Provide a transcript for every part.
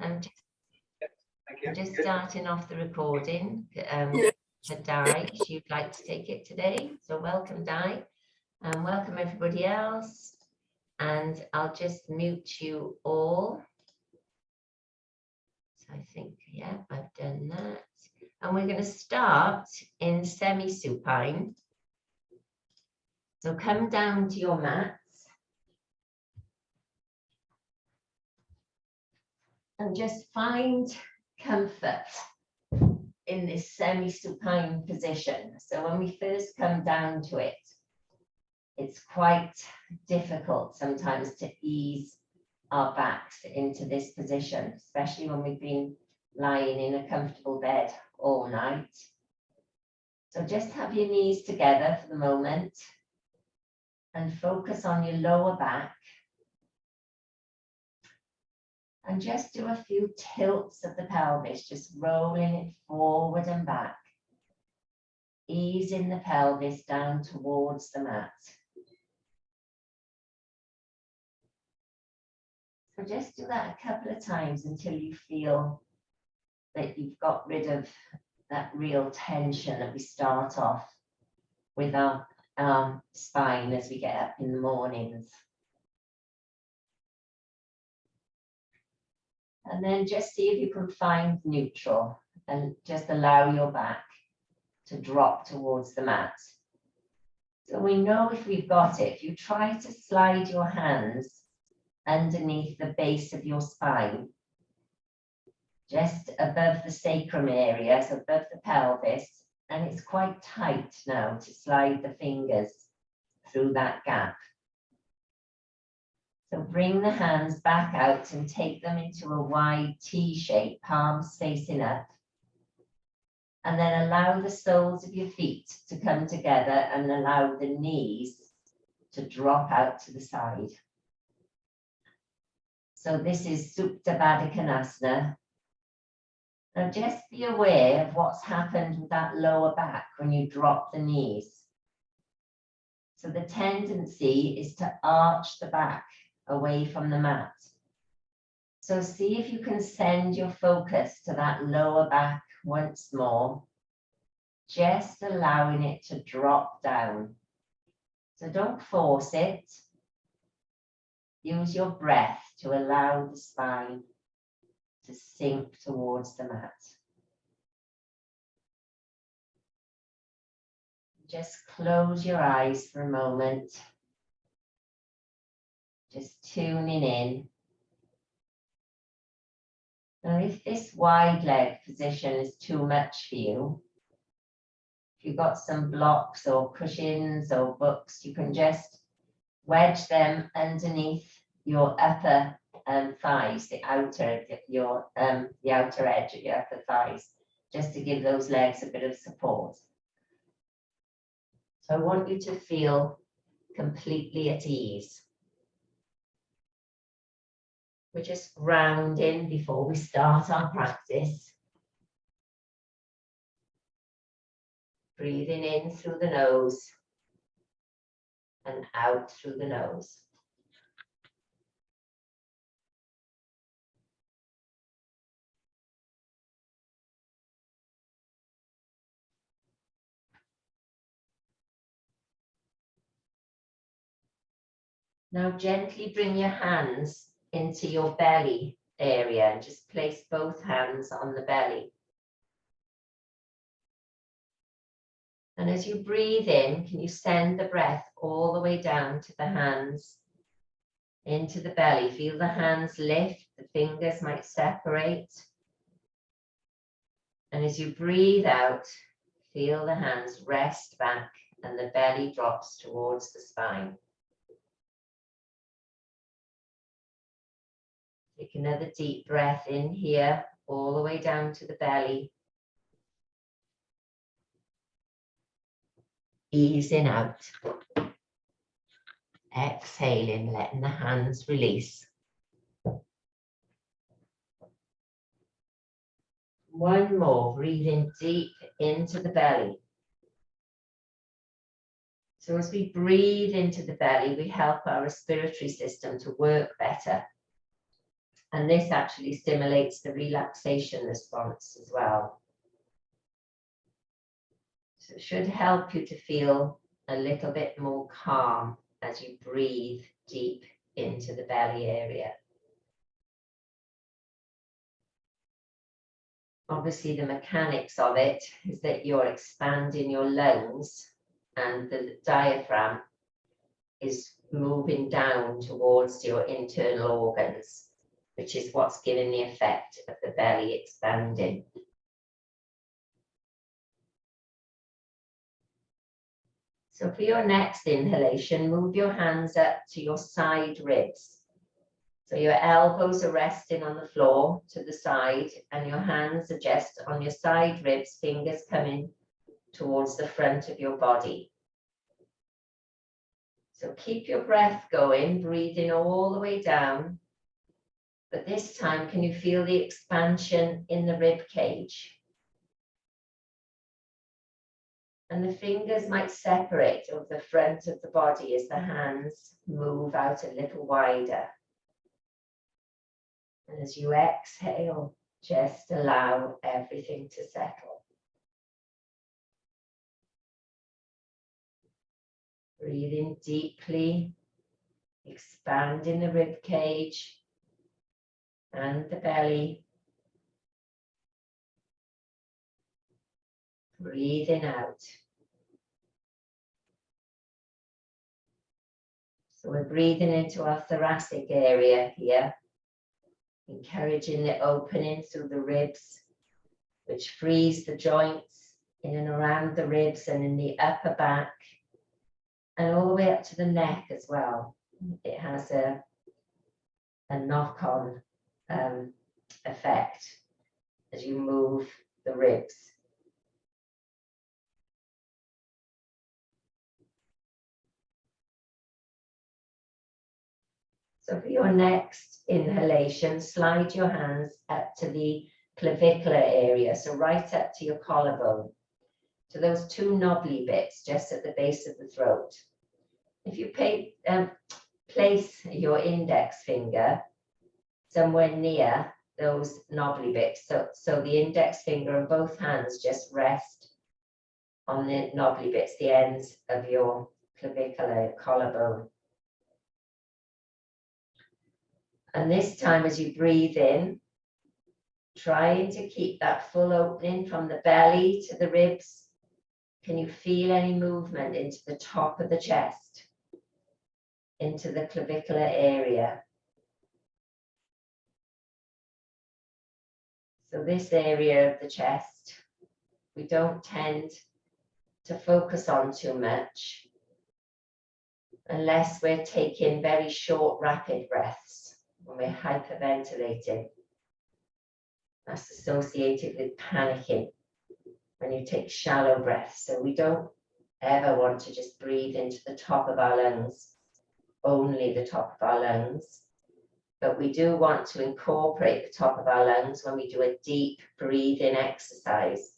I'm just starting off the recording for Di. She'd like to take it today. So welcome, Di, and welcome everybody else. And I'll just mute you all. So I think, yeah, I've done that. And we're going to start in semi-supine. So come down to your mats. And just find comfort in this semi-supine position. So when we first come down to it, it's quite difficult sometimes to ease our backs into this position, especially when we've been lying in a comfortable bed all night. So just have your knees together for the moment and focus on your lower back. And just do a few tilts of the pelvis, just rolling it forward and back, easing the pelvis down towards the mat. So just do that a couple of times until you feel that you've got rid of that real tension that we start off with our spine as we get up in the mornings. And then just see if you can find neutral and just allow your back to drop towards the mat. So we know if we've got it, if you try to slide your hands underneath the base of your spine, just above the sacrum area, so above the pelvis, and it's quite tight now to slide the fingers through that gap. So bring the hands back out and take them into a wide T shape, palms facing up. And then allow the soles of your feet to come together and allow the knees to drop out to the side. So this is Utkatasana. Now just be aware of what's happened with that lower back when you drop the knees. So the tendency is to arch the back away from the mat. So see if you can send your focus to that lower back once more, just allowing it to drop down. So don't force it. Use your breath to allow the spine to sink towards the mat. Just close your eyes for a moment. Just tuning in. Now, if this wide leg position is too much for you, if you've got some blocks or cushions or books, you can just wedge them underneath your upper thighs, the outer edge of your upper thighs, just to give those legs a bit of support. So I want you to feel completely at ease. We're just grounding before we start our practice. Breathing in through the nose and out through the nose. Now gently bring your hands into your belly area and just place both hands on the belly. And as you breathe in, can you send the breath all the way down to the hands, into the belly? Feel the hands lift, the fingers might separate. And as you breathe out, feel the hands rest back and the belly drops towards the spine. Take another deep breath in here, all the way down to the belly. Easing out. Exhaling, letting the hands release. One more, breathing deep into the belly. So as we breathe into the belly, we help our respiratory system to work better. And this actually stimulates the relaxation response as well. So it should help you to feel a little bit more calm as you breathe deep into the belly area. Obviously, the mechanics of it is that you're expanding your lungs and the diaphragm is moving down towards your internal organs, which is what's giving the effect of the belly expanding. So for your next inhalation, move your hands up to your side ribs. So your elbows are resting on the floor to the side and your hands are just on your side ribs, fingers coming towards the front of your body. So keep your breath going, breathing all the way down. But this time, can you feel the expansion in the rib cage? And the fingers might separate over the front of the body as the hands move out a little wider. And as you exhale, just allow everything to settle. Breathing deeply, expanding the rib cage and the belly. Breathing out. So we're breathing into our thoracic area here, encouraging the opening through the ribs, which frees the joints in and around the ribs and in the upper back, and all the way up to the neck as well. It has a knock-on effect as you move the ribs. So for your next inhalation, slide your hands up to the clavicular area, so right up to your collarbone, to those two knobbly bits just at the base of the throat. If you place your index finger somewhere near those knobbly bits, so the index finger and both hands just rest on the knobbly bits, the ends of your clavicular collarbone. And this time, as you breathe in, trying to keep that full opening from the belly to the ribs. Can you feel any movement into the top of the chest, into the clavicular area? So this area of the chest, we don't tend to focus on too much unless we're taking very short, rapid breaths. When we're hyperventilating, that's associated with panicking when you take shallow breaths. So we don't ever want to just breathe into the top of our lungs, only the top of our lungs, but we do want to incorporate the top of our lungs when we do a deep breathing exercise.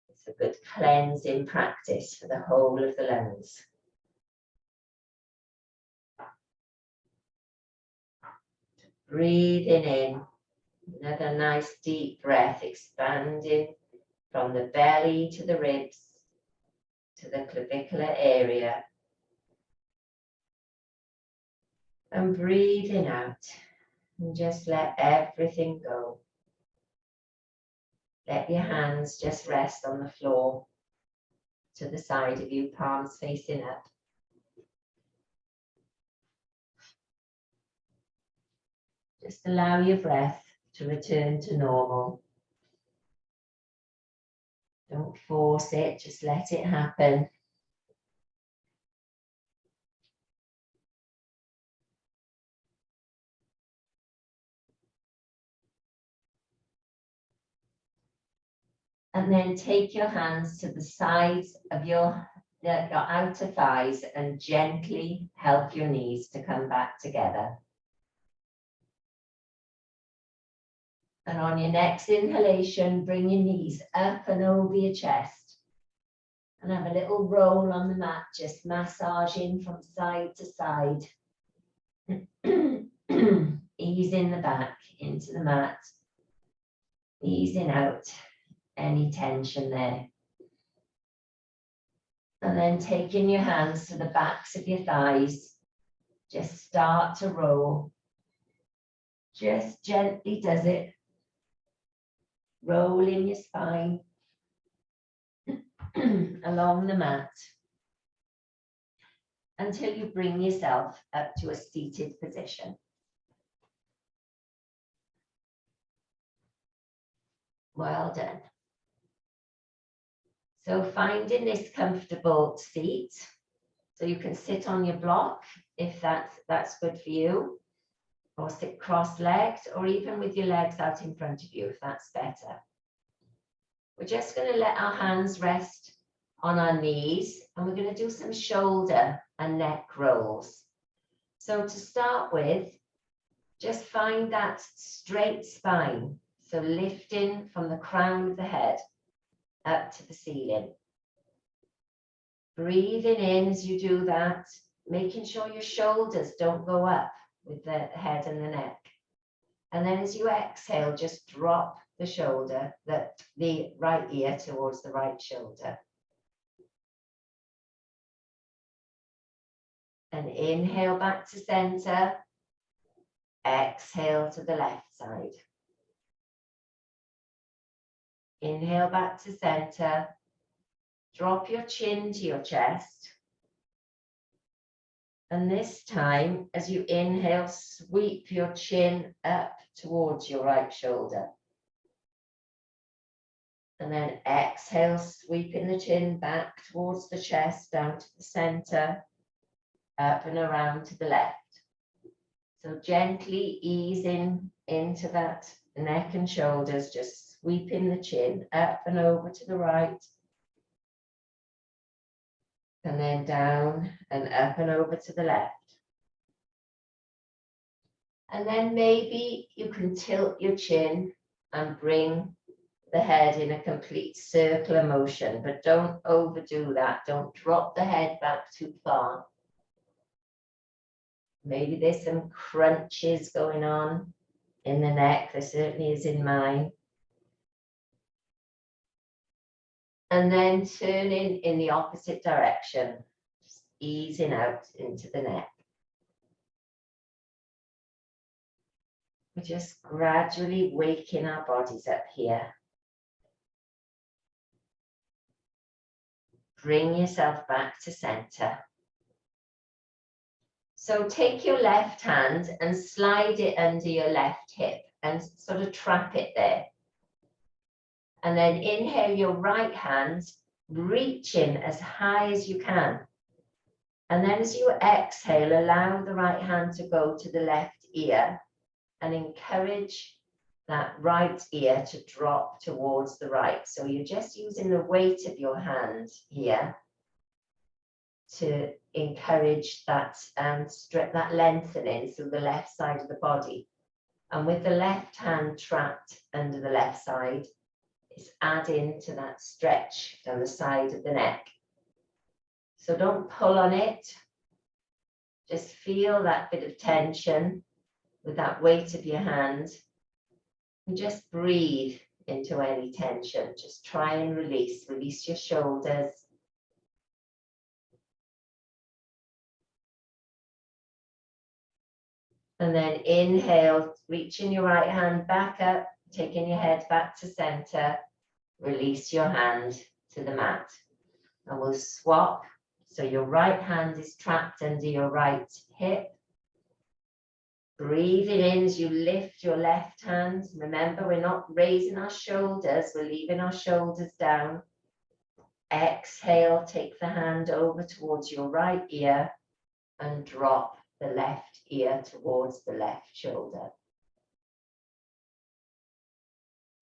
It's a good cleansing practice for the whole of the lungs. Breathing in, another nice deep breath, expanding from the belly to the ribs, to the clavicular area. And breathing out, and just let everything go. Let your hands just rest on the floor to the side of you, palms facing up. Just allow your breath to return to normal. Don't force it, just let it happen. And then take your hands to the sides of your outer thighs and gently help your knees to come back together. And on your next inhalation, bring your knees up and over your chest. And have a little roll on the mat, just massaging from side to side. Easing the back into the mat, easing out any tension there. And then taking your hands to the backs of your thighs, just start to roll. Just gently does it. Rolling your spine along the mat until you bring yourself up to a seated position. Well done. So finding this comfortable seat, so you can sit on your block if that's good for you, or sit cross-legged, or even with your legs out in front of you if that's better. We're just going to let our hands rest on our knees, and we're going to do some shoulder and neck rolls. So to start with, just find that straight spine. So lifting from the crown of the head up to the ceiling. Breathing in as you do that, making sure your shoulders don't go up with the head and the neck. And then as you exhale, just drop the shoulder, the right ear towards the right shoulder. And inhale back to center. Exhale to the left side. Inhale back to center. Drop your chin to your chest. And this time, as you inhale, sweep your chin up towards your right shoulder. And then exhale, sweeping the chin back towards the chest, down to the center, up and around to the left. So gently easing into that neck and shoulders, just sweeping the chin up and over to the right. And then down and up and over to the left. And then maybe you can tilt your chin and bring the head in a complete circular motion, but don't overdo that. Don't drop the head back too far. Maybe there's some crunches going on in the neck. There certainly is in mine. And then turning in the opposite direction, just easing out into the neck. We're just gradually waking our bodies up here. Bring yourself back to center. So take your left hand and slide it under your left hip and sort of trap it there. And then inhale your right hand, reaching as high as you can. And then as you exhale, allow the right hand to go to the left ear and encourage that right ear to drop towards the right. So you're just using the weight of your hand here to encourage that that lengthening through the left side of the body. And with the left hand trapped under the left side, it's adding to that stretch down the side of the neck. So don't pull on it. Just feel that bit of tension with that weight of your hand. And just breathe into any tension. Just try and release your shoulders. And then inhale, reaching your right hand back up, taking your head back to center. Release your hand to the mat. And we'll swap. So your right hand is trapped under your right hip. Breathing in as you lift your left hand. Remember, we're not raising our shoulders, we're leaving our shoulders down. Exhale, take the hand over towards your right ear and drop the left ear towards the left shoulder.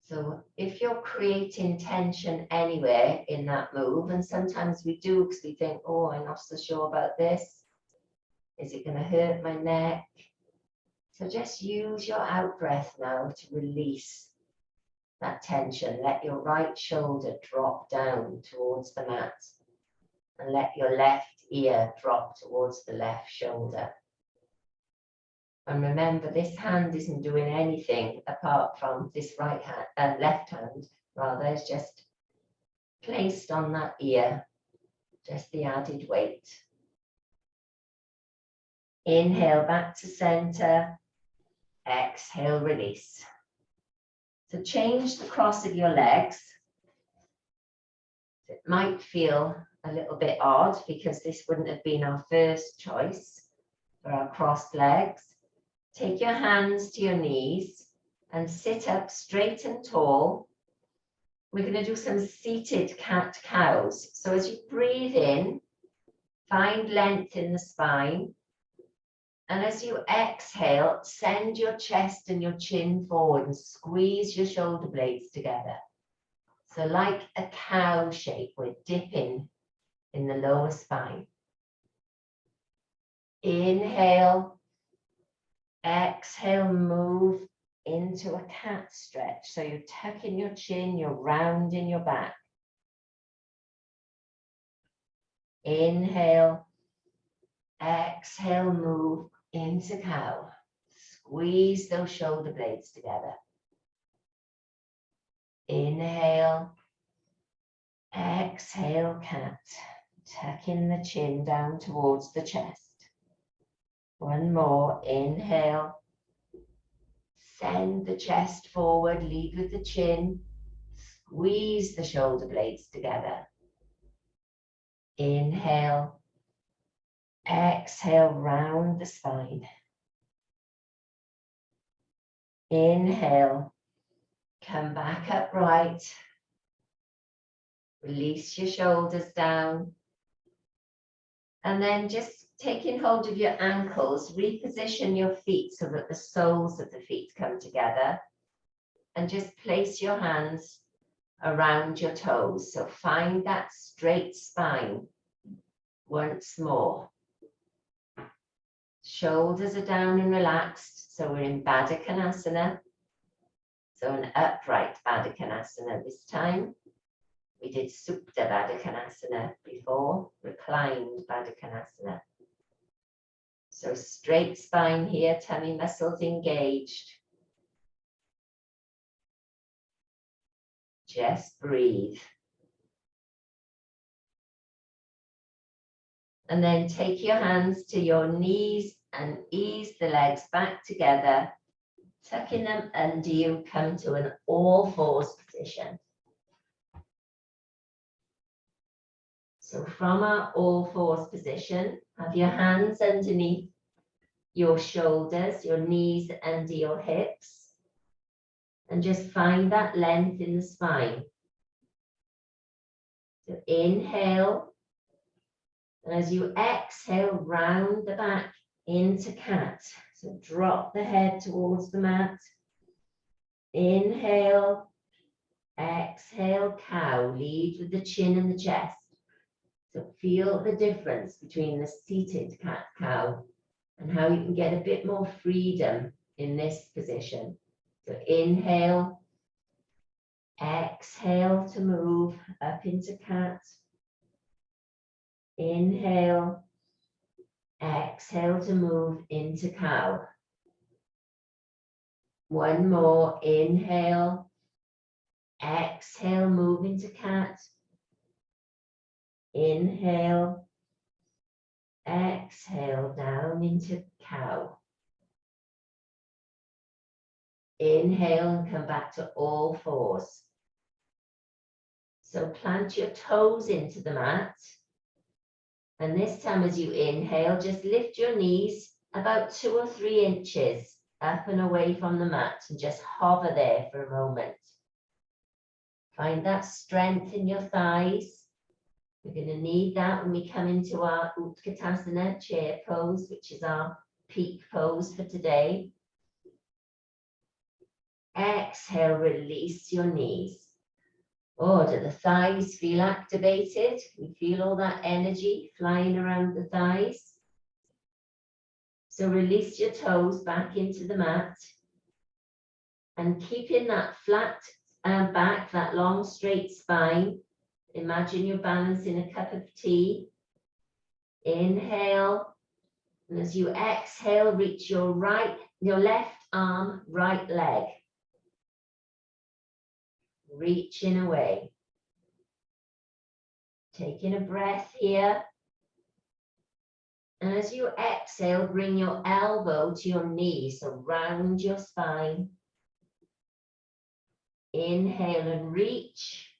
So if you're creating tension anywhere in that move, and sometimes we do because we think, oh, I'm not so sure about this. Is it going to hurt my neck? So just use your out breath now to release that tension. Let your right shoulder drop down towards the mat and let your left ear drop towards the left shoulder. And remember, this hand isn't doing anything apart from this right hand, left hand, rather, it's just placed on that ear, just the added weight. Inhale back to center, exhale, release. So change the cross of your legs. It might feel a little bit odd because this wouldn't have been our first choice for our crossed legs. Take your hands to your knees and sit up straight and tall. We're going to do some seated cat-cows. So as you breathe in, find length in the spine. And as you exhale, send your chest and your chin forward and squeeze your shoulder blades together. So like a cow shape, we're dipping in the lower spine. Inhale, exhale, move into a cat stretch. So you're tucking your chin, you're rounding your back. Inhale, exhale, move into cow. Squeeze those shoulder blades together. Inhale, exhale, cat. Tucking the chin down towards the chest. One more, inhale. Send the chest forward, lead with the chin. Squeeze the shoulder blades together. Inhale. Exhale, round the spine. Inhale. Come back upright. Release your shoulders down. And then just taking hold of your ankles, reposition your feet so that the soles of the feet come together. And just place your hands around your toes. So find that straight spine once more. Shoulders are down and relaxed. So we're in Baddha Konasana. So an upright Baddha Konasana this time. We did Supta Baddha Konasana before, reclined Baddha Konasana. So straight spine here, tummy muscles engaged. Just breathe. And then take your hands to your knees and ease the legs back together. Tucking them under you, come to an all fours position. So from our all fours position, have your hands underneath your shoulders, your knees under your hips, and just find that length in the spine. So inhale, and as you exhale, round the back into cat. So drop the head towards the mat. Inhale, exhale, cow. Lead with the chin and the chest. So feel the difference between the seated cat-cow and how you can get a bit more freedom in this position. So inhale, exhale to move up into cat. Inhale, exhale to move into cow. One more, inhale, exhale, move into cat. Inhale, exhale, down into cow. Inhale and come back to all fours. So plant your toes into the mat. And this time as you inhale, just lift your knees about 2 or 3 inches up and away from the mat and just hover there for a moment. Find that strength in your thighs. We're going to need that when we come into our Utkatasana chair pose, which is our peak pose for today. Exhale, release your knees. Oh, do the thighs feel activated? We feel all that energy flying around the thighs. So release your toes back into the mat. And keeping that flat back, that long straight spine. Imagine you're balancing a cup of tea. Inhale, And as you exhale, reach your left arm, right leg. Reaching away. Taking a breath here. And as you exhale, bring your elbow to your knee, so round your spine. Inhale and reach.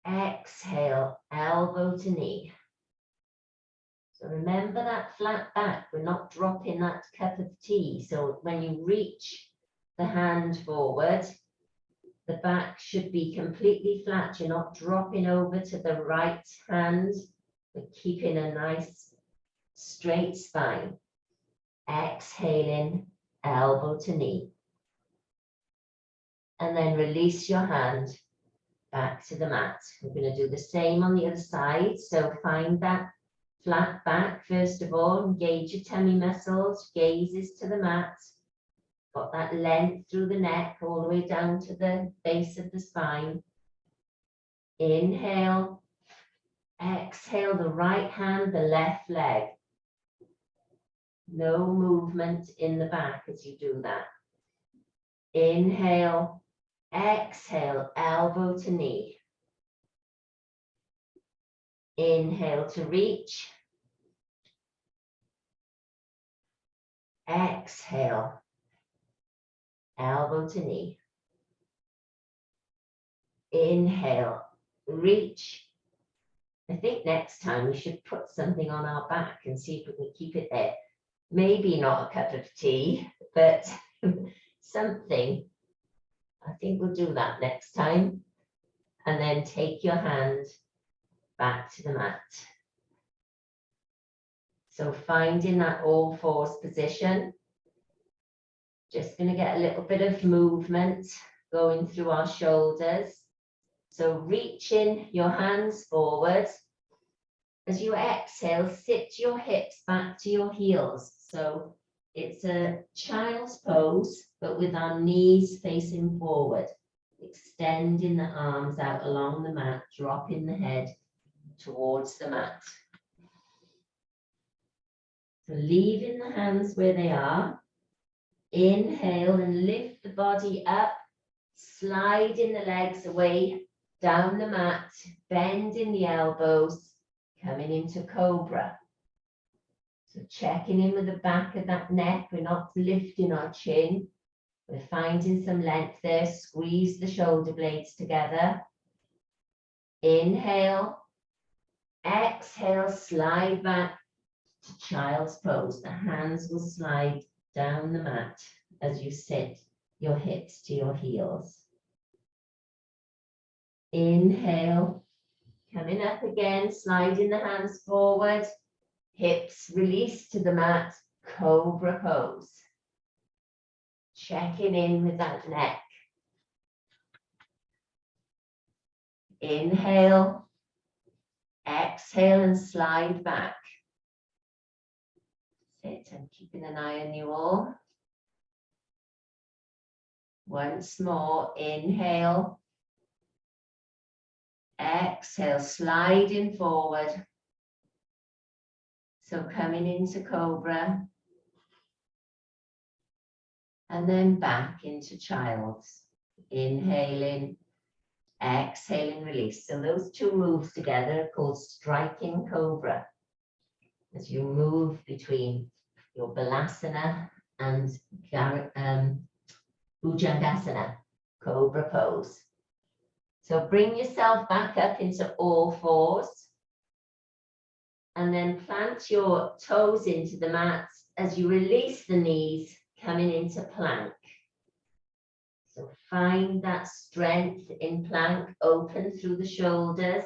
Exhale, elbow to knee. So remember that flat back, we're not dropping that cup of tea. So when you reach the hand forward, the back should be completely flat. You're not dropping over to the right hand, but keeping a nice straight spine. Exhaling, elbow to knee. And then release your hand back to the mat. We're going to do the same on the other side. So find that flat back first of all, engage your tummy muscles, gazes to the mat. Got that length through the neck all the way down to the base of the spine. Inhale, exhale the right hand, the left leg. No movement in the back as you do that. Inhale, exhale, elbow to knee. Inhale to reach. Exhale, elbow to knee. Inhale, reach. I think next time we should put something on our back and see if we can keep it there. Maybe not a cup of tea, but something. I think we'll do that next time. And then take your hand back to the mat. So finding that all fours position. Just going to get a little bit of movement going through our shoulders. So reaching your hands forward. As you exhale, sit your hips back to your heels. So it's a child's pose, but with our knees facing forward. Extending the arms out along the mat, dropping the head towards the mat. So leaving the hands where they are. Inhale and lift the body up, sliding the legs away down the mat, bending the elbows, coming into cobra. So checking in with the back of that neck, we're not lifting our chin. We're finding some length there, squeeze the shoulder blades together. Inhale, exhale, slide back to child's pose. The hands will slide down the mat as you sit your hips to your heels. Inhale, coming up again, sliding the hands forward, hips release to the mat, cobra pose. Checking in with that neck. Inhale, exhale and slide back. Sit and keeping an eye on you all. Once more, inhale. Exhale, sliding forward. So coming into cobra. And then back into child's. Inhaling, exhaling, release. So those two moves together are called striking cobra. As you move between your balasana and bhujangasana, cobra pose. So bring yourself back up into all fours. And then plant your toes into the mat as you release the knees, coming into plank. So find that strength in plank, open through the shoulders.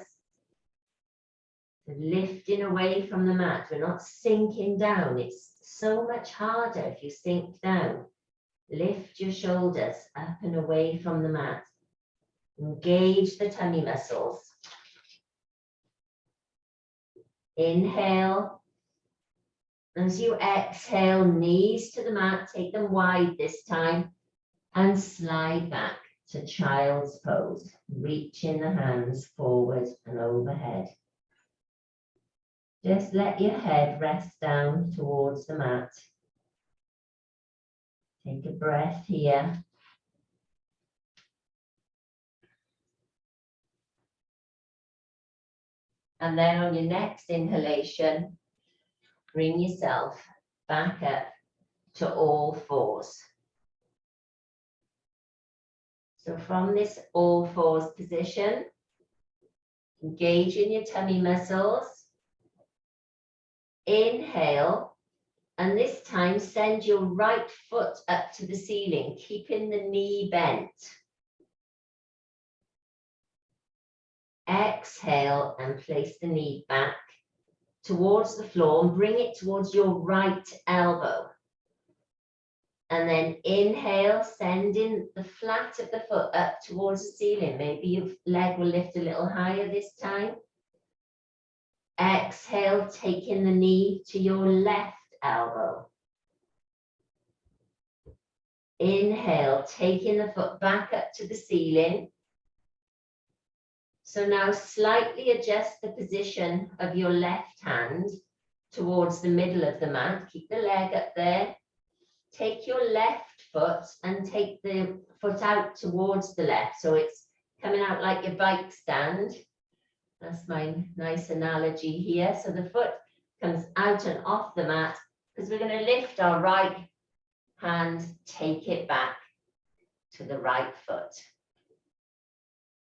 Lifting away from the mat, we're not sinking down. It's so much harder if you sink down. Lift your shoulders up and away from the mat. Engage the tummy muscles. Inhale. As you exhale, knees to the mat, take them wide this time, and slide back to child's pose. Reaching the hands forward and overhead. Just let your head rest down towards the mat. Take a breath here. And then on your next inhalation, bring yourself back up to all fours. So from this all fours position, engage in your tummy muscles. Inhale, and this time send your right foot up to the ceiling, keeping the knee bent. Exhale and place the knee back towards the floor and bring it towards your right elbow. And then inhale, sending the flat of the foot up towards the ceiling. Maybe your leg will lift a little higher this time. Exhale, taking the knee to your left elbow. Inhale, taking the foot back up to the ceiling. So now slightly adjust the position of your left hand towards the middle of the mat. Keep the leg up there. Take your left foot and take the foot out towards the left. So it's coming out like your bike stand. That's my nice analogy here. So the foot comes out and off the mat because we're going to lift our right hand, take it back to the right foot.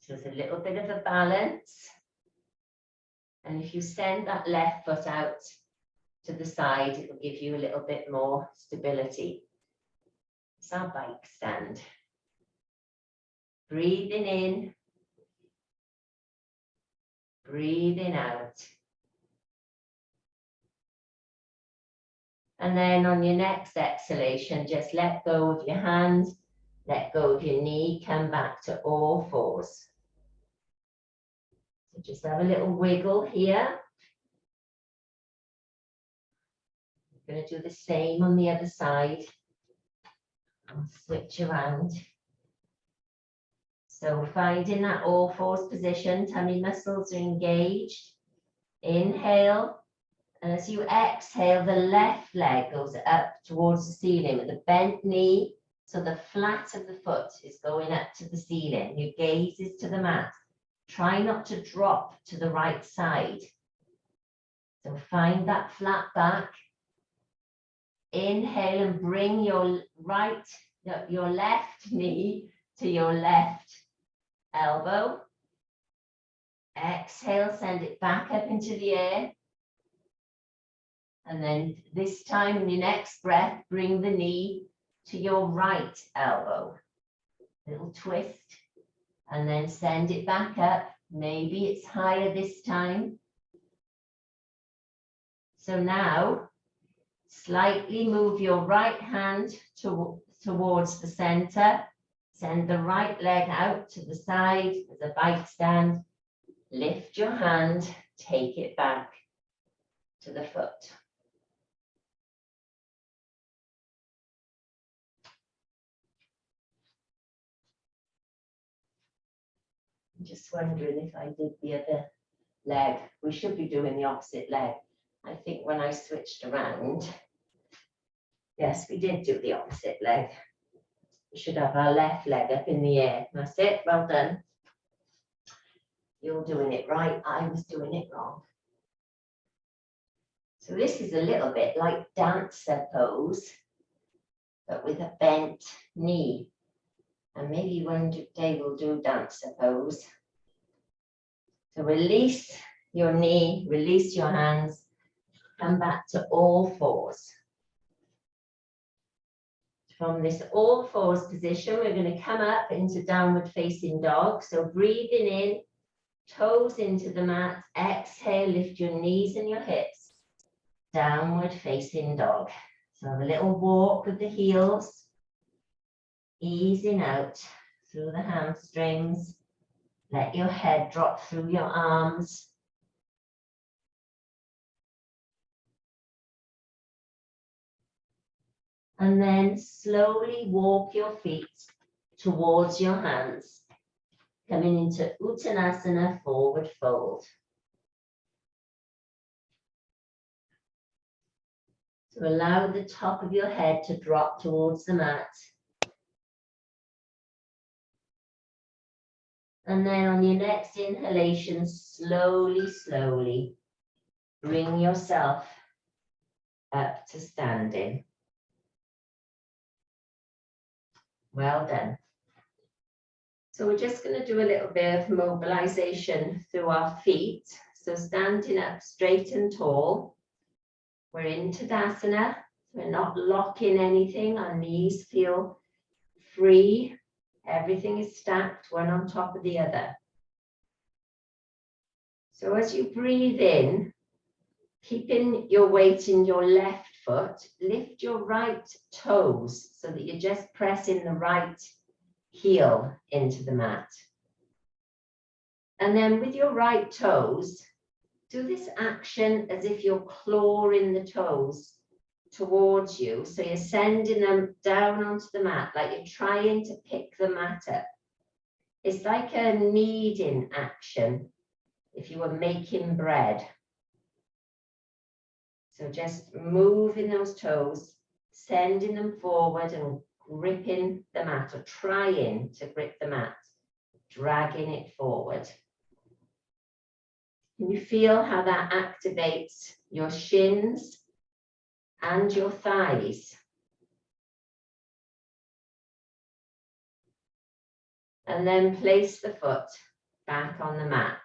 So it's a little bit of a balance. And if you send that left foot out to the side, it will give you a little bit more stability. It's our bike stand. Breathing in. Breathing out. And then on your next exhalation, just let go of your hand, let go of your knee, come back to all fours. So just have a little wiggle here. We're going to do the same on the other side. I'll switch around. So finding that all fours position, tummy muscles are engaged. Inhale. And as you exhale, the left leg goes up towards the ceiling with a bent knee. So the flat of the foot is going up to the ceiling. Your gaze is to the mat. Try not to drop to the right side. So find that flat back. Inhale and bring your left knee to your left elbow. Exhale, send it back up into the air. And then this time in your next breath, bring the knee to your right elbow. Little twist. And then send it back up. Maybe it's higher this time. So now, slightly move your right hand towards the center. Send the right leg out to the side as a bike stand. Lift your hand, take it back to the foot. I'm just wondering if I did the other leg. We should be doing the opposite leg. I think when I switched around, yes, we did do the opposite leg. We should have our left leg up in the air. That's it, well done. You're doing it right, I was doing it wrong. So this is a little bit like dancer pose, but with a bent knee. And maybe one day we'll do dancer pose. So release your knee, release your hands, come back to all fours. From this all fours position, we're going to come up into downward facing dog. So breathing in, toes into the mat, exhale, lift your knees and your hips, downward facing dog. So have a little walk with the heels, easing out through the hamstrings. Let your head drop through your arms. And then slowly walk your feet towards your hands, coming into Uttanasana, forward fold. So allow the top of your head to drop towards the mat. And then on your next inhalation, slowly, slowly bring yourself up to standing. Well done. So we're just going to do a little bit of mobilization through our feet. So standing up straight and tall. We're in Utkatasana. We're not locking anything. Our knees feel free. Everything is stacked one on top of the other. So as you breathe in, keeping your weight in your left foot, lift your right toes so that you're just pressing the right heel into the mat. And then with your right toes, do this action as if you're clawing the toes towards you. So you're sending them down onto the mat, like you're trying to pick the mat up. It's like a kneading action if you were making bread. So just moving those toes, sending them forward and gripping the mat, or trying to grip the mat, dragging it forward. Can you feel how that activates your shins and your thighs? And then place the foot back on the mat.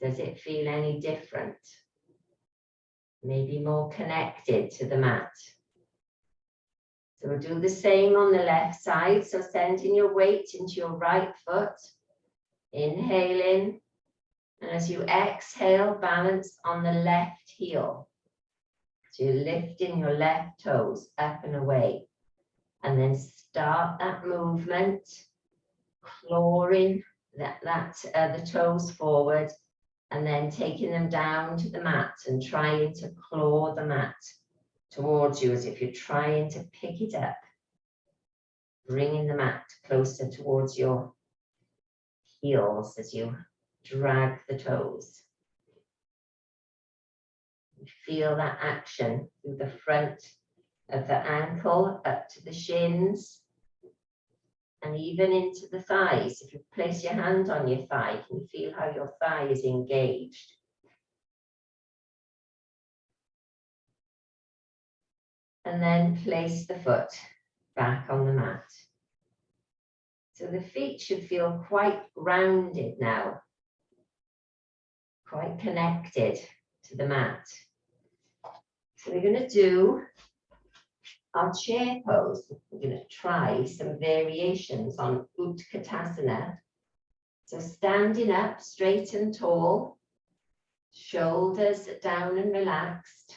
Does it feel any different? Maybe more connected to the mat. So we'll do the same on the left side. So sending your weight into your right foot. Inhaling. And as you exhale, balance on the left heel. So you're lifting your left toes up and away. And then start that movement, clawing the toes forward, and then taking them down to the mat and trying to claw the mat towards you as if you're trying to pick it up, bringing the mat closer towards your heels as you drag the toes. You feel that action through the front of the ankle up to the shins and even into the thighs. If you place your hand on your thigh, can you feel how your thigh is engaged? And then place the foot back on the mat. So the feet should feel quite grounded now, quite connected to the mat. So we're going to do our chair pose. We're going to try some variations on Utkatasana. So standing up straight and tall, shoulders down and relaxed.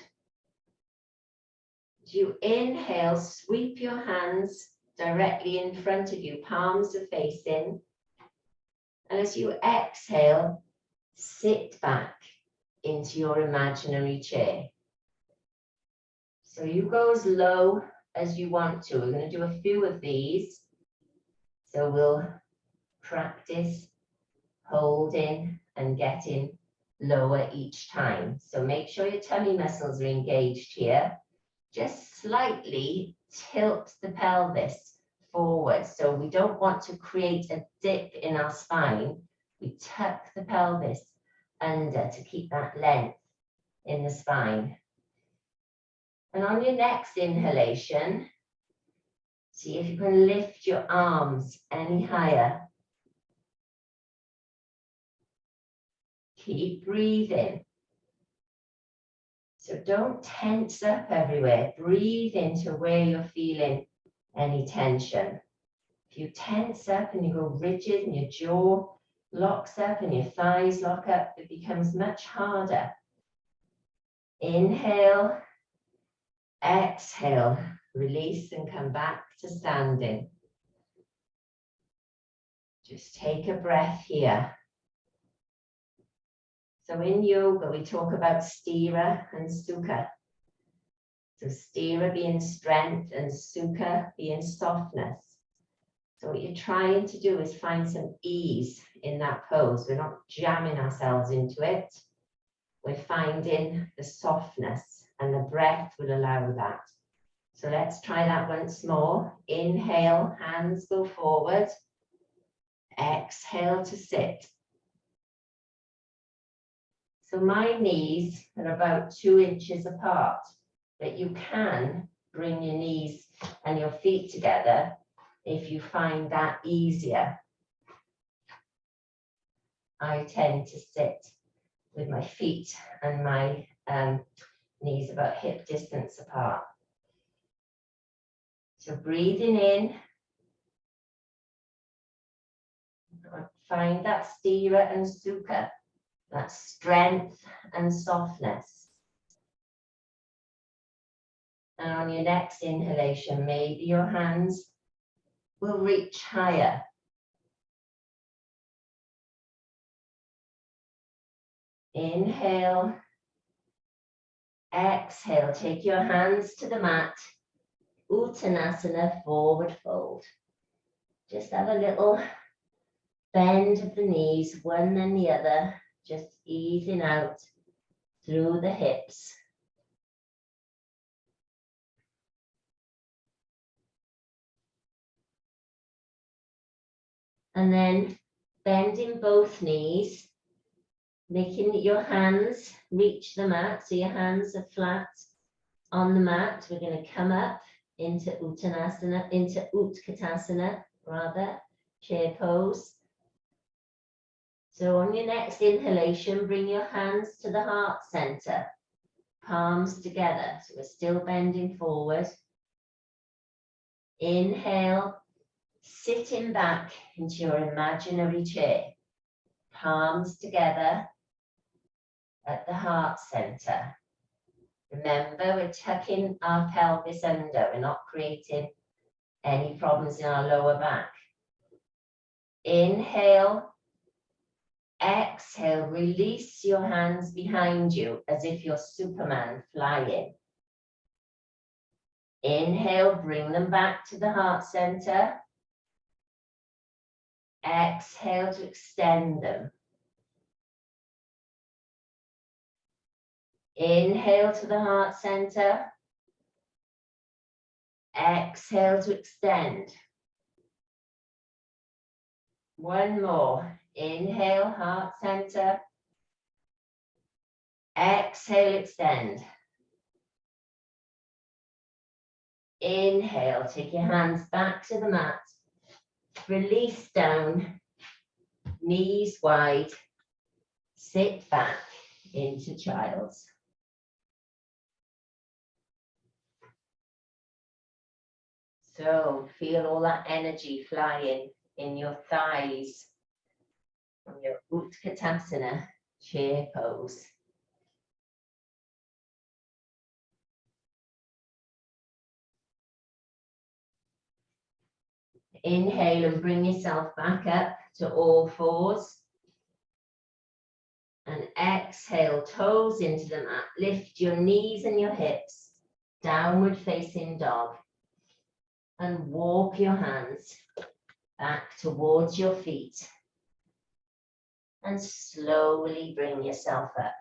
As you inhale, sweep your hands directly in front of you, palms are facing. And as you exhale, sit back into your imaginary chair. So you go as low as you want to. We're going to do a few of these. So we'll practice holding and getting lower each time. So make sure your tummy muscles are engaged here. Just slightly tilt the pelvis forward. So we don't want to create a dip in our spine. We tuck the pelvis under to keep that length in the spine. And on your next inhalation, see if you can lift your arms any higher. Keep breathing. So don't tense up everywhere. Breathe into where you're feeling any tension. If you tense up and you go rigid and your jaw locks up and your thighs lock up, it becomes much harder. Inhale. Exhale, release and come back to standing. Just take a breath here. So in yoga, we talk about stira and sukha. So stira being strength and sukha being softness. So what you're trying to do is find some ease in that pose. We're not jamming ourselves into it. We're finding the softness and the breath will allow that. So let's try that once more. Inhale, hands go forward. Exhale to sit. So my knees are about 2 inches apart, but you can bring your knees and your feet together if you find that easier. I tend to sit with my feet and my knees about hip distance apart. So breathing in, find that stira and sukha, that strength and softness. And on your next inhalation, maybe your hands will reach higher. Inhale, exhale, take your hands to the mat. Uttanasana, forward fold. Just have a little bend of the knees, one then the other, just easing out through the hips. And then bending both knees, making your hands reach the mat. So your hands are flat on the mat. We're going to come up into Uttanasana, into Utkatasana rather, chair pose. So on your next inhalation, bring your hands to the heart center, palms together. So we're still bending forward. Inhale, sitting back into your imaginary chair, palms together at the heart center. Remember, we're tucking our pelvis under. We're not creating any problems in our lower back. Inhale, exhale, release your hands behind you as if you're Superman flying. Inhale, bring them back to the heart center. Exhale to extend them. Inhale to the heart center. Exhale to extend. One more. Inhale, heart center. Exhale, extend. Inhale, take your hands back to the mat. Release down, knees wide. Sit back into child's. So feel all that energy flying in your thighs from your Utkatasana chair pose. Inhale and bring yourself back up to all fours. And exhale, toes into the mat. Lift your knees and your hips, downward facing dog. And walk your hands back towards your feet. And slowly bring yourself up.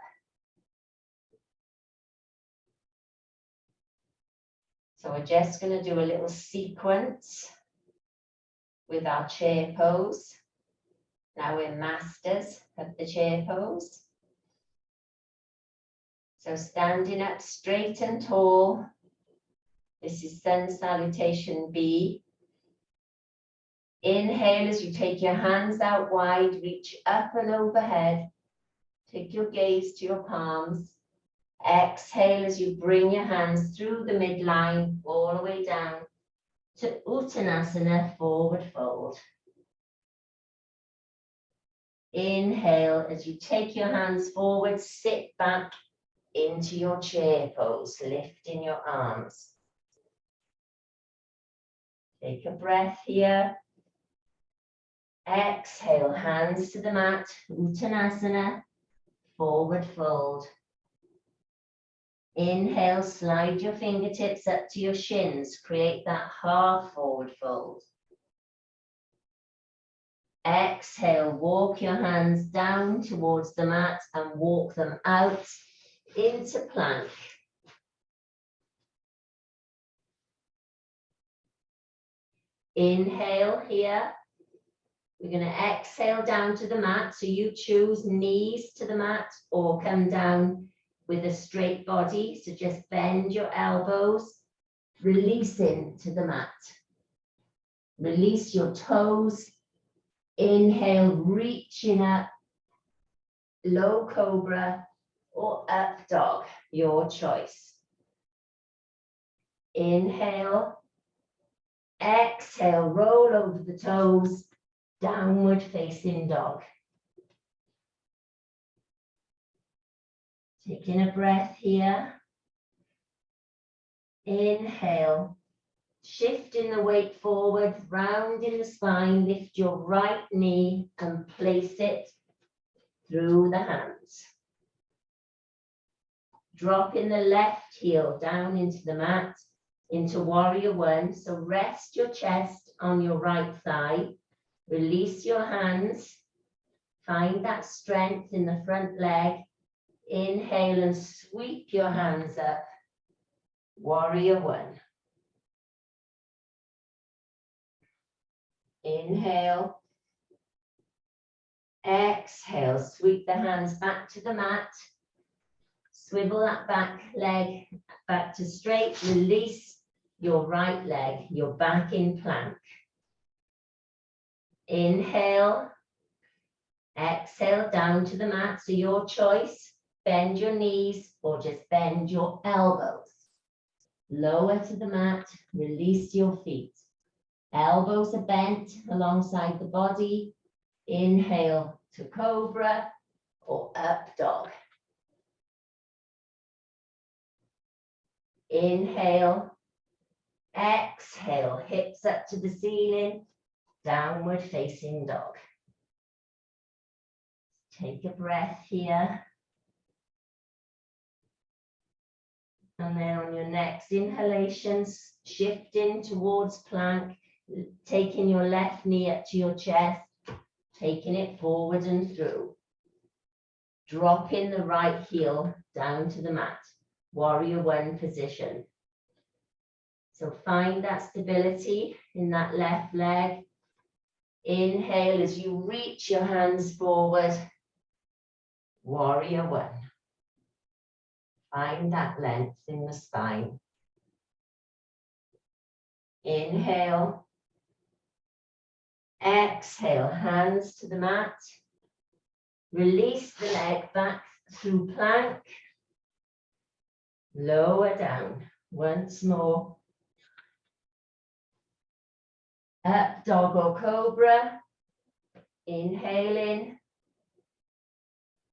So we're just going to do a little sequence with our chair pose. Now we're masters of the chair pose. So standing up straight and tall. This is Sun Salutation B. Inhale as you take your hands out wide, reach up and overhead. Take your gaze to your palms. Exhale as you bring your hands through the midline, all the way down to Uttanasana, forward fold. Inhale as you take your hands forward, sit back into your chair pose, lifting your arms. Take a breath here. Exhale, hands to the mat, Uttanasana, forward fold. Inhale, slide your fingertips up to your shins, create that half forward fold. Exhale, walk your hands down towards the mat and walk them out into plank. Inhale here. We're going to exhale down to the mat. So you choose knees to the mat or come down with a straight body. So just bend your elbows, releasing to the mat. Release your toes. Inhale, reaching up, low cobra or up dog, your choice. Inhale, exhale, roll over the toes, downward facing dog. Taking a breath here. Inhale, shifting the weight forward, rounding the spine, lift your right knee and place it through the hands. Dropping the left heel down into the mat, into warrior one. So rest your chest on your right thigh. Release your hands. Find that strength in the front leg. Inhale and sweep your hands up. Warrior one. Inhale. Exhale. Sweep the hands back to the mat. Swivel that back leg back to straight. Release your right leg. You're back in plank. Inhale. Exhale down to the mat. So your choice. Bend your knees or just bend your elbows. Lower to the mat. Release your feet. Elbows are bent alongside the body. Inhale to cobra or up dog. Inhale, exhale, hips up to the ceiling, downward facing dog. Take a breath here. And then on your next inhalation, shifting towards plank, taking your left knee up to your chest, taking it forward and through. Dropping the right heel down to the mat. Warrior one position. So find that stability in that left leg. Inhale as you reach your hands forward. Warrior one. Find that length in the spine. Inhale. Exhale, hands to the mat. Release the leg back through plank. Lower down. Once more. Up dog or cobra. Inhaling.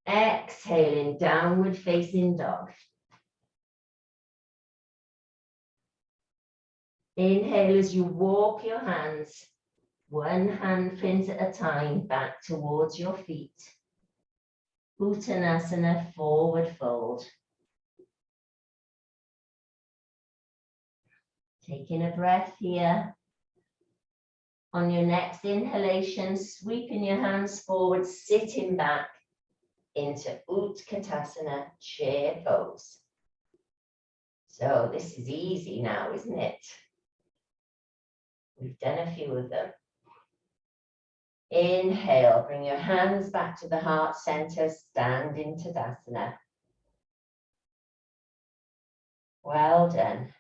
Exhaling, downward facing dog. Inhale as you walk your hands, one handprint at a time, back towards your feet. Utkatasana, forward fold. Taking a breath here. On your next inhalation, sweeping your hands forward, sitting back into Utkatasana, chair pose. So this is easy now, isn't it? We've done a few of them. Inhale, bring your hands back to the heart center, stand in Tadasana. Well done.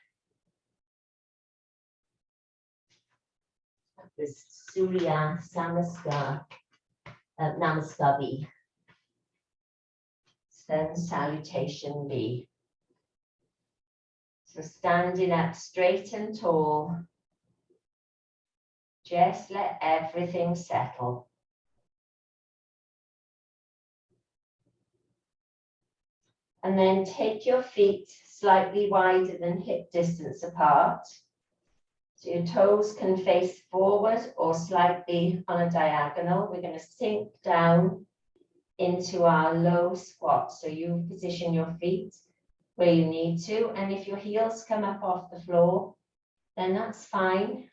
That was Surya Namaskar. Sun salutation B. So standing up straight and tall. Just let everything settle. And then take your feet slightly wider than hip distance apart. So your toes can face forward or slightly on a diagonal. We're going to sink down into our low squat. So you position your feet where you need to. And if your heels come up off the floor, then that's fine.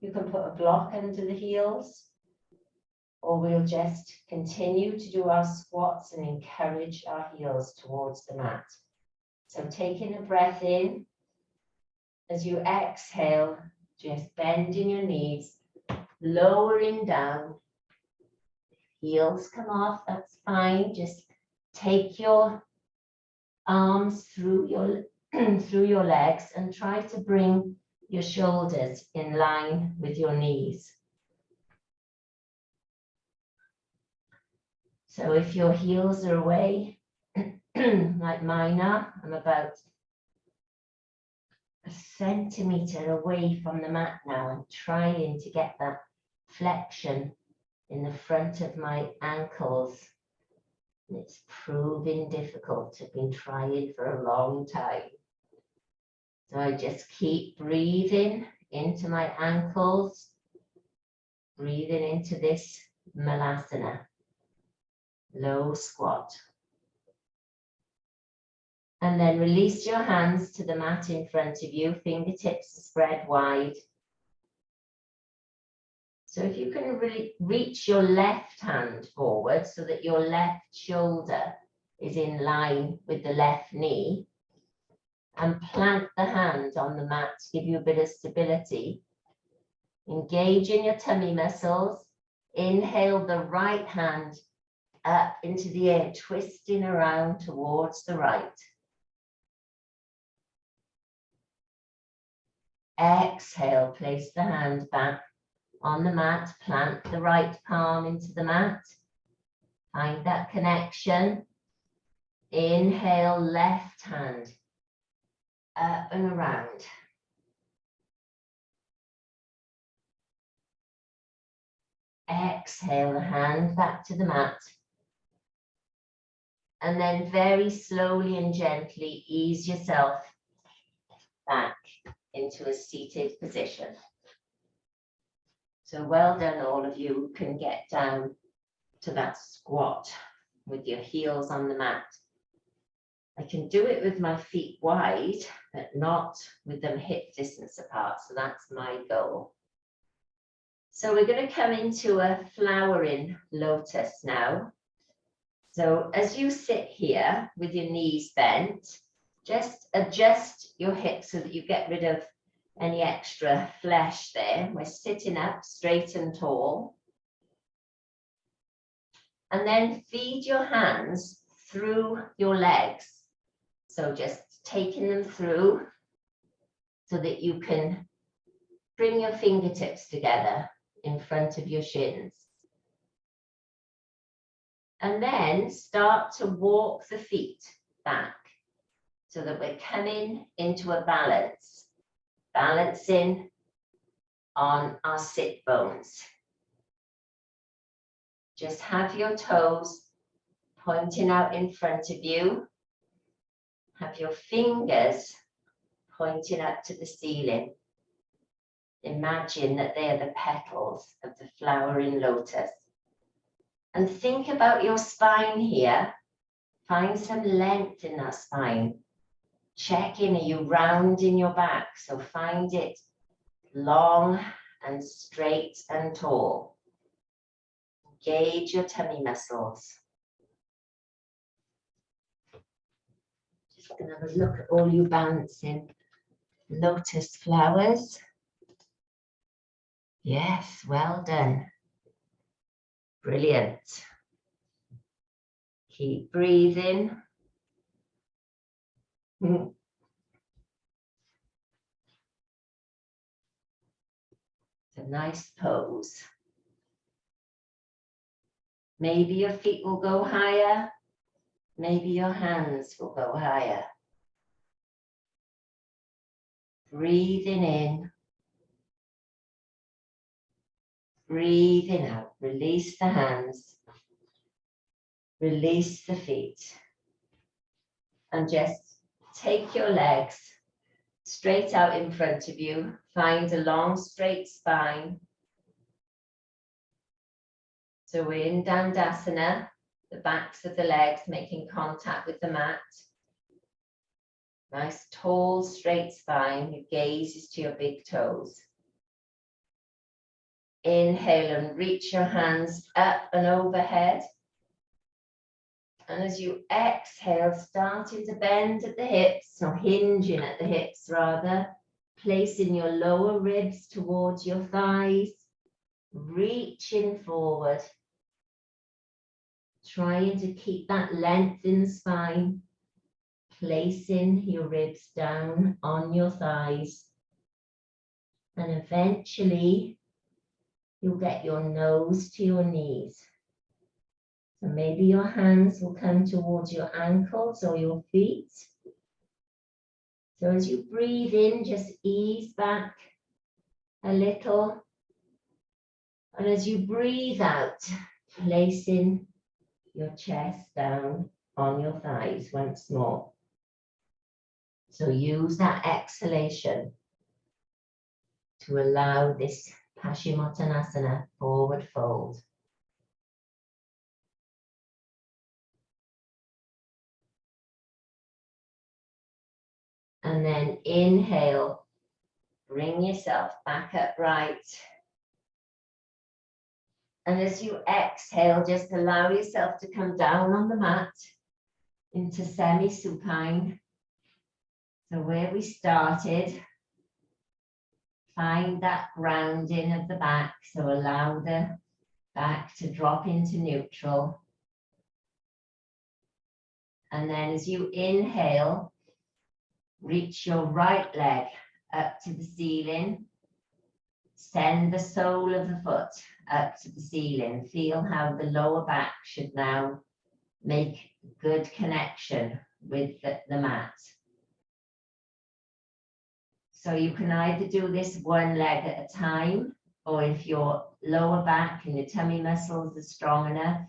You can put a block under the heels, or we'll just continue to do our squats and encourage our heels towards the mat. So taking a breath in, as you exhale, Just bending your knees, lowering down. Heels come off, that's fine. Just take your arms through your through your legs and try to bring your shoulders in line with your knees. So if your heels are away, like mine are, I'm about a centimetre away from the mat now and trying to get that flexion in the front of my ankles. And it's proving difficult. I've been trying for a long time. So I just keep breathing into my ankles, breathing into this Malasana, low squat. And then release your hands to the mat in front of you, fingertips spread wide. So if you can really reach your left hand forward so that your left shoulder is in line with the left knee, and plant the hand on the mat to give you a bit of stability. Engage in your tummy muscles. Inhale the right hand up into the air, twisting around towards the right. Exhale, place the hand back on the mat, plant the right palm into the mat. Find that connection. Inhale, left hand up and around. Exhale the hand back to the mat. And then very slowly and gently ease yourself back into a seated position. So well done, all of you who can get down to that squat with your heels on the mat. I can do it with my feet wide, but not with them hip distance apart. So that's my goal. So we're going to come into a flowering lotus now. So as you sit here with your knees bent, just adjust your hips so that you get rid of any extra flesh there. We're sitting up straight and tall. And then feed your hands through your legs. So just taking them through so that you can bring your fingertips together in front of your shins. And then start to walk the feet back so that we're coming into a balance, balancing on our sit bones. Just have your toes pointing out in front of you. Have your fingers pointing up to the ceiling. Imagine that they are the petals of the flowering lotus. And think about your spine here. Find some length in that spine. Check in, are you round in your back? So find it long and straight and tall. Engage your tummy muscles. Just gonna have a look at all you balancing lotus flowers. Yes, well done. Brilliant. Keep breathing. It's a nice pose. Maybe your feet will go higher. Maybe your hands will go higher. Breathing in. Breathing out. Release the hands. Release the feet. And just take your legs straight out in front of you. Find a long, straight spine. So we're in Dandasana, the backs of the legs making contact with the mat. Nice, tall, straight spine. Your gaze is to your big toes. Inhale and reach your hands up and overhead. And as you exhale, starting to bend at the hips, or hinging at the hips rather, placing your lower ribs towards your thighs, reaching forward, trying to keep that length in the spine, placing your ribs down on your thighs, and eventually you'll get your nose to your knees. So maybe your hands will come towards your ankles or your feet. So as you breathe in, just ease back a little. And as you breathe out, placing your chest down on your thighs once more. So use that exhalation to allow this Paschimottanasana forward fold. And then inhale, bring yourself back upright. And as you exhale, just allow yourself to come down on the mat into semi-supine. So where we started, find that grounding of the back. So allow the back to drop into neutral. And then as you inhale, reach your right leg up to the ceiling. Send the sole of the foot up to the ceiling. Feel how the lower back should now make good connection with the mat. So you can either do this one leg at a time, or if your lower back and your tummy muscles are strong enough,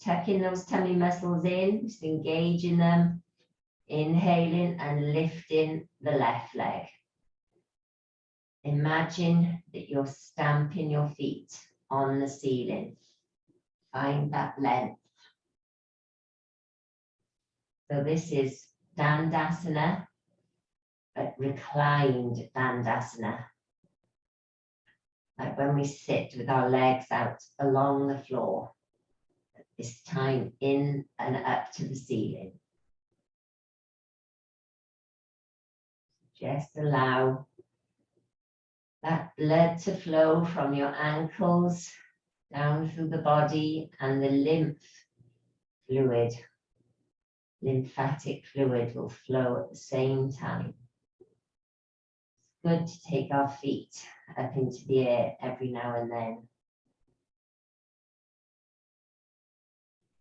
tucking those tummy muscles in, just engaging them, inhaling and lifting the left leg. Imagine that you're stamping your feet on the ceiling. Find that length. So this is Dandasana, but reclined Dandasana. Like when we sit with our legs out along the floor, this time in and up to the ceiling. Just allow that blood to flow from your ankles down through the body, and the lymphatic fluid will flow at the same time. It's good to take our feet up into the air every now and then.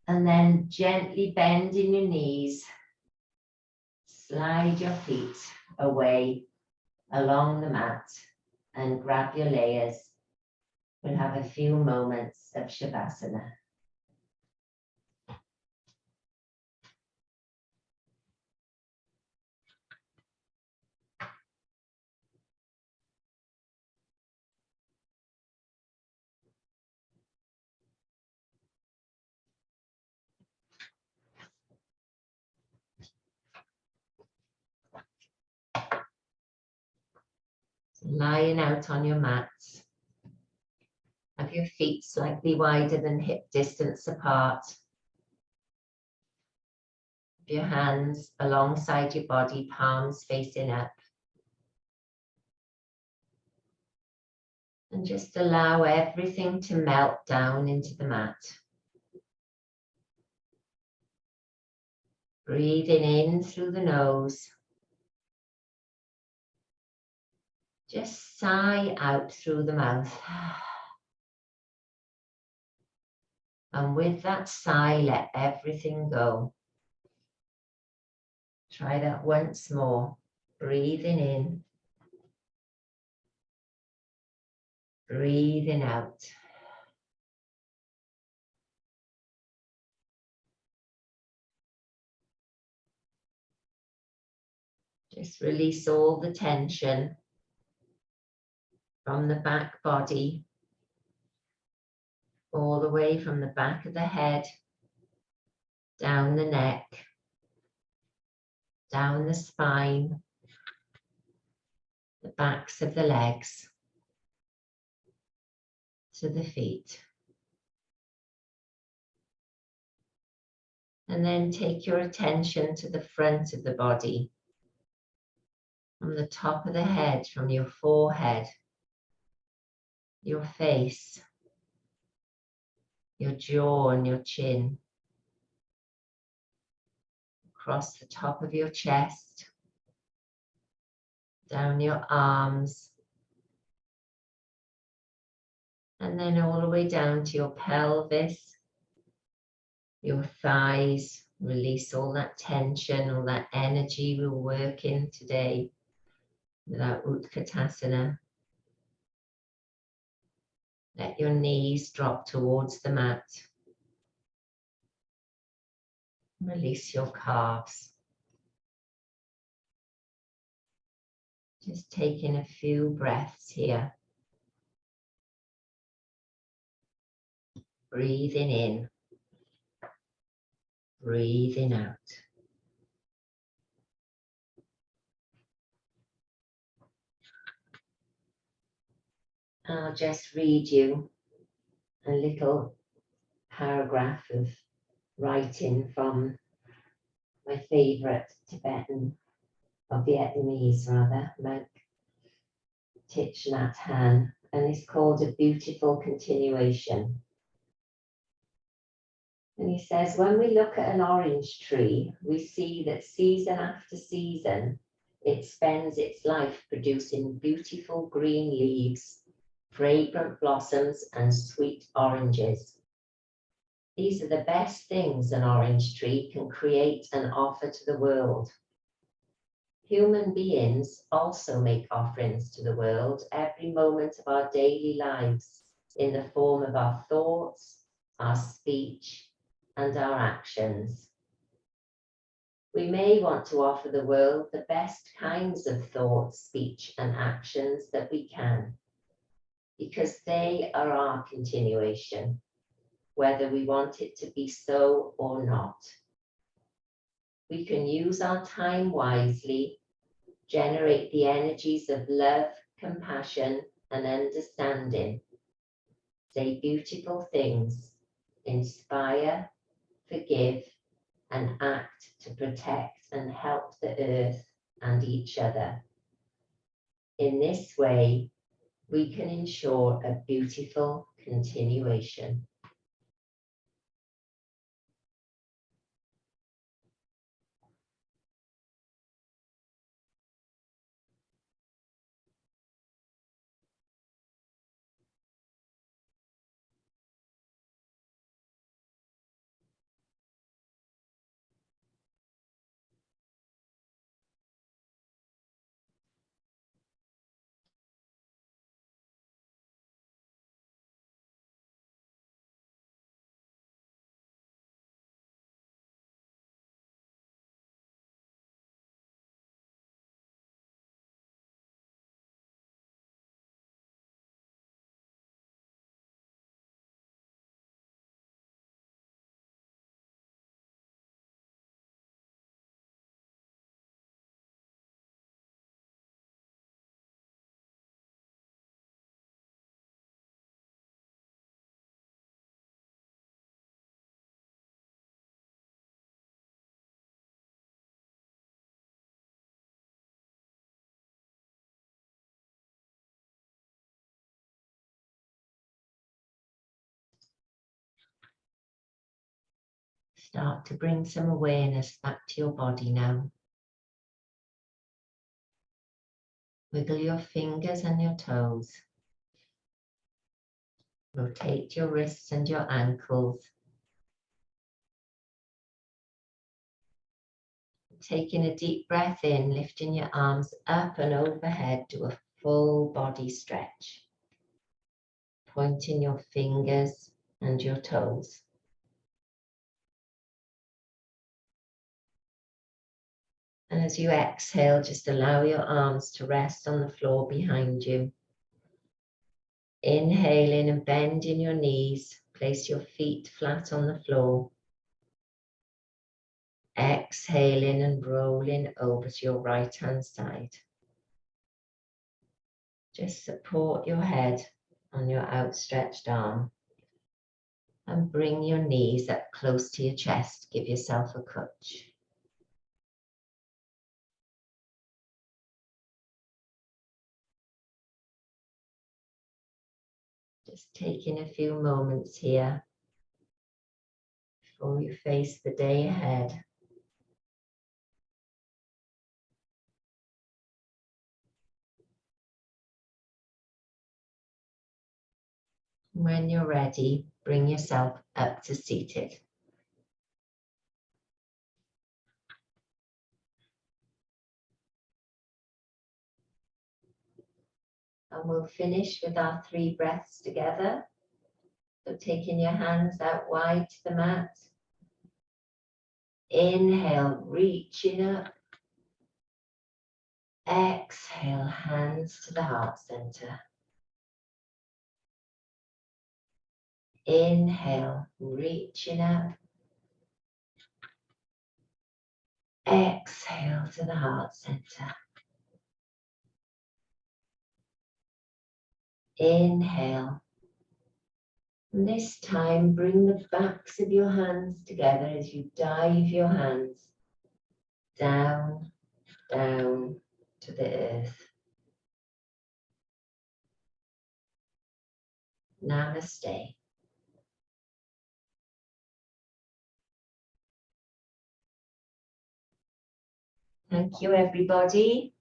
And then gently bending your knees, slide your feet away along the mat and grab your layers. We'll have a few moments of Shavasana. Lying out on your mats. Have your feet slightly wider than hip distance apart. Your hands alongside your body, palms facing up. And just allow everything to melt down into the mat. Breathing in through the nose. Just sigh out through the mouth. And with that sigh, let everything go. Try that once more. Breathing in. Breathing out. Just release all the tension from the back body, all the way from the back of the head, down the neck, down the spine, the backs of the legs, to the feet. And then take your attention to the front of the body. from the top of the head, from your forehead, your face, your jaw and your chin, across the top of your chest, down your arms, and then all the way down to your pelvis, your thighs. Release all that tension, all that energy we're working today with our Utkatasana. Let your knees drop towards the mat. Release your calves. Just taking a few breaths here. Breathing in. Breathing out. I'll just read you a little paragraph of writing from my favourite Tibetan, or Vietnamese rather, monk, Thich Nhat Hanh, and it's called A Beautiful Continuation. And he says, when we look at an orange tree, we see that season after season, it spends its life producing beautiful green leaves, fragrant blossoms, and sweet oranges. These are the best things an orange tree can create and offer to the world. Human beings also make offerings to the world every moment of our daily lives in the form of our thoughts, our speech, and our actions. We may want to offer the world the best kinds of thoughts, speech, and actions that we can, because they are our continuation, whether we want it to be so or not. We can use our time wisely, generate the energies of love, compassion, and understanding, say beautiful things, inspire, forgive, and act to protect and help the earth and each other. In this way, we can ensure a beautiful continuation. Start to bring some awareness back to your body now. Wiggle your fingers and your toes. Rotate your wrists and your ankles. Taking a deep breath in, lifting your arms up and overhead to a full body stretch. Pointing your fingers and your toes. And as you exhale, just allow your arms to rest on the floor behind you. Inhaling and bending your knees, place your feet flat on the floor. Exhaling and rolling over to your right hand side. Just support your head on your outstretched arm and bring your knees up close to your chest. Give yourself a touch. Just taking a few moments here before you face the day ahead. When you're ready, bring yourself up to seated. And we'll finish with our 3 breaths together. So taking your hands out wide to the mat. Inhale, reaching up. Exhale, hands to the heart center. Inhale, reaching up. Exhale to the heart center. Inhale. And this time, bring the backs of your hands together as you dive your hands down, down to the earth. Namaste. Thank you, everybody.